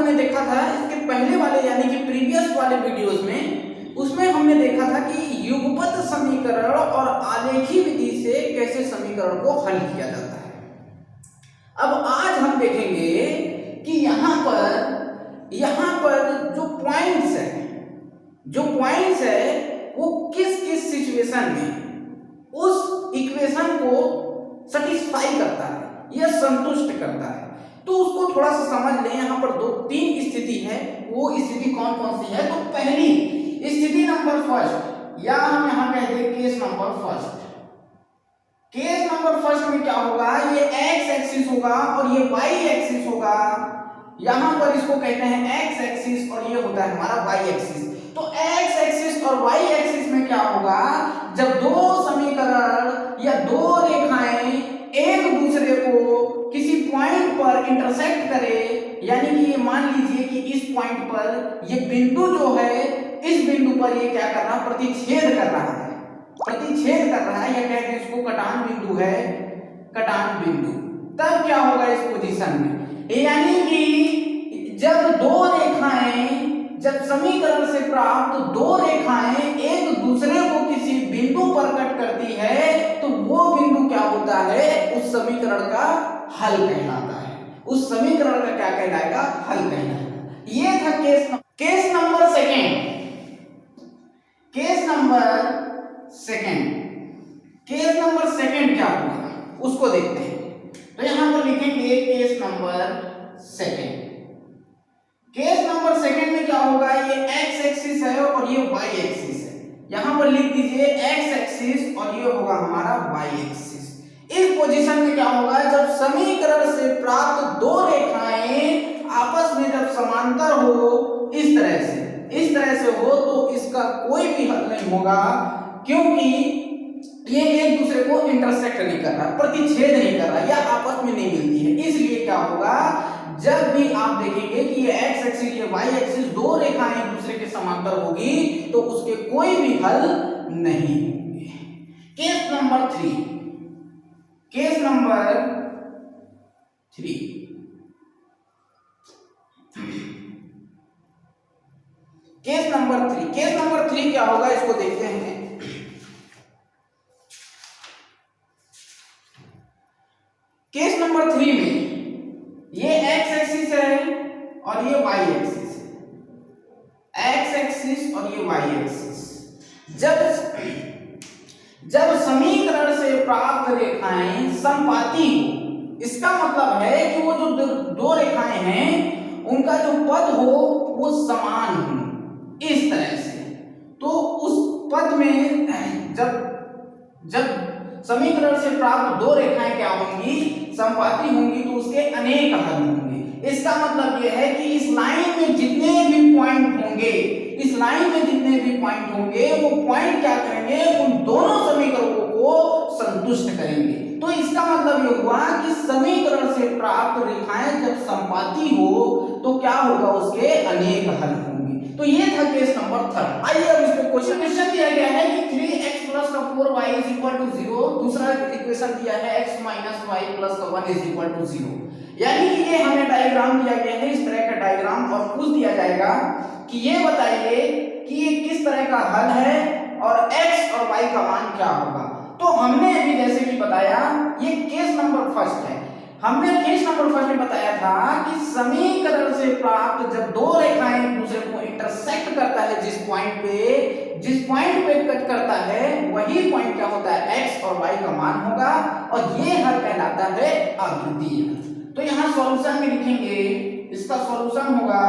हमने देखा था इसके पहले वाले यानी कि प्रीवियस वाले वीडियोस में, उसमें हमने देखा था कि युगपत समीकरण और आलेखी विधि से कैसे समीकरण को हल किया जाता है। अब आज हम देखेंगे कि यहाँ पर जो पॉइंट्स है वो किस किस सिचुएशन में उस इक्वेशन को सेटिस्फाई करता है या संतुष्ट करता है, तो उसको थोड़ा सा समझ लें। यहाँ पर तीन स्थिति है, वो स्थिति कौन कौन सी है। तो पहली स्थिति नंबर फर्स्ट, या हम यहाँ कह दें case number first. Case number first में क्या होगा, ये एक्स एक्सिस होगा और ये वाई एक्सिस होगा। यहाँ पर इसको कहते हैं एक्स एक्सिस और ये होता है हमारा वाई एक्सिस। तो एक्स एक्सिस और वाई एक्सिस में क्या होगा, जब दो समीकरण या दो रेखाएं एक दूसरे को किसी पॉइंट पर इंटरसेक्ट करे, यानी कि ये मान लीजिए कि इस पॉइंट पर ये बिंदु जो है, इस बिंदु पर ये क्या कर रहा है, प्रतिच्छेद कर रहा है, या कहते हैं इसको कटान बिंदु है, कटान बिंदु। तब क्या होगा इस पोजीशन में, यानी कि जब समीकरण से प्राप्त दो रेखाएं एक दूसरे को किसी बिंदु पर कट करती है, तो वो बिंदु क्या होता है, उस समीकरण का हल कहलाता है। उस समीकरण का क्या कहलाएगा, हल कहलाएगा। ये था case number second. Case number second क्या होगा उसको देखते हैं। तो यहां पर लिखेंगे case number second. Case number second में क्या होगा, ये एक्स एक्सिस है और ये वाई एक्सिस है। यहां पर लिख दीजिए एक्स एक्सिस और ये होगा हमारा वाई एक्सिस। इस पोजीशन में क्या होगा, जब समीकरण से प्राप्त दो रेखाएं आपस में जब समांतर हो, इस तरह से हो, तो इसका कोई भी हल नहीं होगा, क्योंकि ये एक दूसरे को इंटरसेक्ट नहीं कर रहा, प्रतिच्छेद नहीं कर रहा, या आपस में नहीं मिलती है। इसलिए क्या होगा, जब भी आप देखेंगे कि ये एक्स एक्सिस ये वाई एक्सिस दो रेखाएं एक दूसरे के समांतर होगी, तो उसके कोई भी हल नहीं होंगे। Case number three. Case number three क्या होगा, इसको देखते हैं। केस नंबर थ्री में ये एक्स एक्सिस है और ये वाई एक्सिस है, एक्स एक्सिस और ये वाई एक्सिस। जब समीकरण से प्राप्त रेखाएं समपाती हो, इसका मतलब है कि वो जो दो रेखाएं हैं उनका जो पद हो वो समान हो, इस तरह से। तो उस पद में जब समीकरण से प्राप्त दो रेखाएं क्या होंगी, समपाती होंगी, तो उसके अनेक हल होंगे। इसका मतलब यह है कि इस लाइन में जितने भी पॉइंट होंगे वो पॉइंट क्या करेंगे, उन दोनों समीकरणों को संतुष्ट करेंगे। तो इसका मतलब ये हुआ कि समीकरण से प्राप्त रेखाएं जब समपाती हो तो क्या होगा, उसके अनेक हल होंगे। तो ये था केस नंबर थर्ड। आइए अब इसको क्वेश्चन दिया गया है कि 3x + 4y = 0। दूसरा इक्वेशन दिया है x - y + 1 = 0। यानी कि ये हमें डायग्राम दिया गया है, इस तरह का डायग्राम, और पूछ दिया जाएगा कि ये बताइए कि ये किस तरह का हल है और x और y का मान क्या होगा। तो हमने अभी जैसे कि बताया, ये केस नंबर फर्स्ट है। हमने केस नंबर फर्स्ट में बताया था कि समीकरण से प्राप्त जब दो रेखाएं एक दूसरे को इंटरसेक्ट करता है, जिस पॉइंट पे कट करता है, वही पॉइंट क्या होता है, x और y का मान होगा, और ये हल कहलाता है अद्वितीय हल। तो यहाँ सॉल्यूशन में लिखेंगे, इसका सॉल्यूशन होगा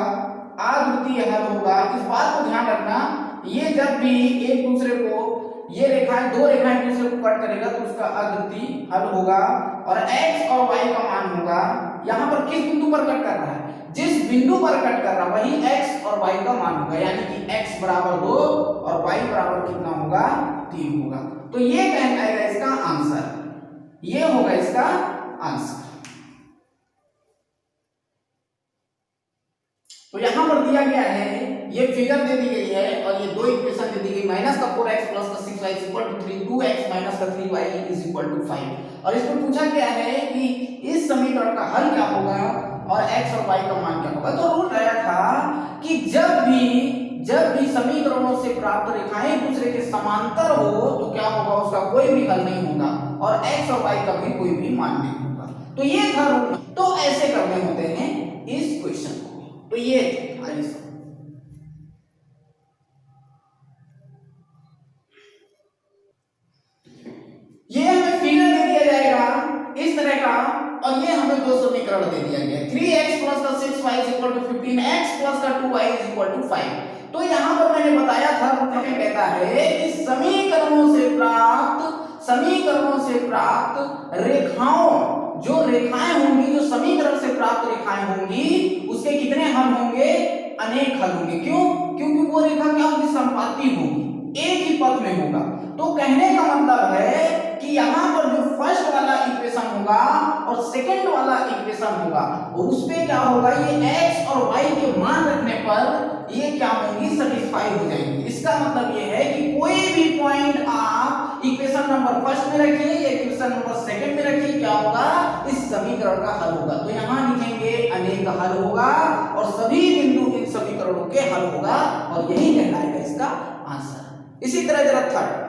अद्वितीय हल होगा। इस बात को ध्यान रखना, ये जब भी एक दूसरे को, ये दो रेखाएं एक दूसरे को कट करेगा तो उसका अद्वितीय हल होगा, और x और y का मान होगा। यहाँ पर किस बिंदु पर कट कर रहा है, जिस बिंदु पर कट कर रहा है वही x और y का मान होगा, यानी कि x = 2 और y = कितना होगा, 3 होगा। तो ये कहलाएगा इसका आंसर, ये होगा इसका आंसर। तो यहां पर दिया गया है, ये फिगर दे दी गई है और ये दो इक्वेशन दे दी गई, -4x + 6y = 3, 2x - 3y = 5। और इसमें पूछा गया है कि इस समीकरण का हल क्या होगा और x और y का मान क्या होगा। तो रूल जब भी समीकरणों से प्राप्त रेखाएं एक दूसरे के समांतर हो तो क्या होगा, उसका कोई भी हल नहीं होगा और x और y का भी कोई भी मान नहीं होगा। तो ये था रूल। तो ऐसे करने होते हैं इस क्वेश्चन को। तो ये हमें फिगर दे दिया जाएगा इस तरह का, और ये हमें दो समीकरण दे दिया गया 3x प्लस का 6y is equal to 15x plus का 2y इज इक्वल टू 5। तो यहां पर मैंने बताया था, हमें कहता है कि समीकरणों से प्राप्त रेखाओं, जो रेखाएं होंगी, जो समीकरण से प्राप्त रेखाएं होंगी, उसके कितने हल होंगे, अनेक हल होंगे। क्यों? क्योंकि वो रेखा क्या होगी, संपाती होगी, एक ही पथ में होगा। तो कहने का मतलब है कि यहां पर जो फर्स्ट वाला इक्वेशन होगा और सेकंड वाला इक्वेशन होगा, और उस पे क्या होगा, ये x और y के मान रखने पर ये क्या होंगी, सेटिस्फाई हो जाएंगी। इसका मतलब ये है कि कोई भी पॉइंट आप इक्वेशन नंबर फर्स्ट में रखिए या इक्वेशन नंबर सेकंड में रखिए, क्या होगा, इस समीकरण का हल होगा। तो यहां लिखेंगे अनेक हल होगा और सभी बिंदु इन समीकरणों के हल होगा, और यही कहलाएगा इसका आंसर। इसी तरह जरा थर्ड